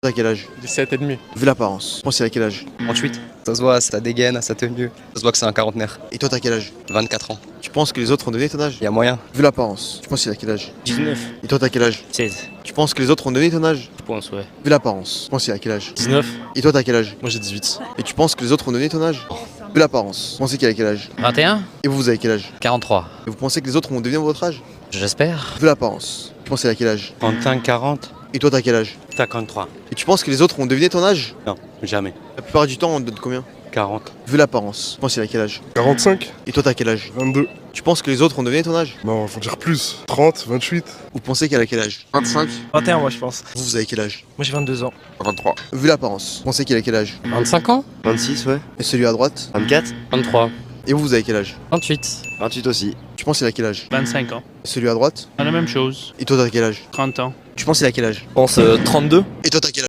T'as quel âge? 17 et demi. Vu l'apparence, tu penses qu'il a quel âge? 38. Ça se voit à sa dégaine, à sa tenue. Ça se voit que c'est un quarantenaire. Et toi t'as quel âge? 24 ans. Tu penses que les autres ont donné ton âge? Il y a moyen. Vu l'apparence, tu penses qu'il a quel âge? 19. Et toi t'as quel âge? 16. Tu penses que les autres ont donné ton âge? Je pense, ouais. Vu l'apparence, tu penses qu'il a quel âge? 19. Et toi t'as quel âge? Moi j'ai 18. Et tu penses que les autres ont donné ton âge? Vu l'apparence, vous pensez qu'il a quel âge? 21. Et vous avez quel âge? 43. Et vous pensez que les autres vont devenir votre âge? J'espère. Vu l'apparence, tu penses qu'il a quel âge? 35, 40. Et toi t'as quel âge? 53. Et tu penses que les autres vont devenir ton âge? Non, jamais. La plupart du temps on te donne combien? 40. Vu l'apparence, tu penses qu'il a quel âge? 45, Et toi t'as quel âge? 22. Tu penses que les autres vont devenir ton âge? Non, faut dire plus. 30, 28. Vous pensez qu'elle a quel âge? 25. 21 moi je pense. Vous avez quel âge? Moi j'ai 22 ans. 23. Vu l'apparence, vous pensez qu'il a quel âge? 25 ans. 26, ouais. Et celui à droite? 24. 23. Et vous avez quel âge? 28. 28 aussi. Tu penses qu'il a quel âge? 25 ans. Et celui à droite? La même chose. Et toi t'as quel âge? 30 ans. Tu penses qu'il a quel âge? Je pense 32. Et toi t'as quel âge?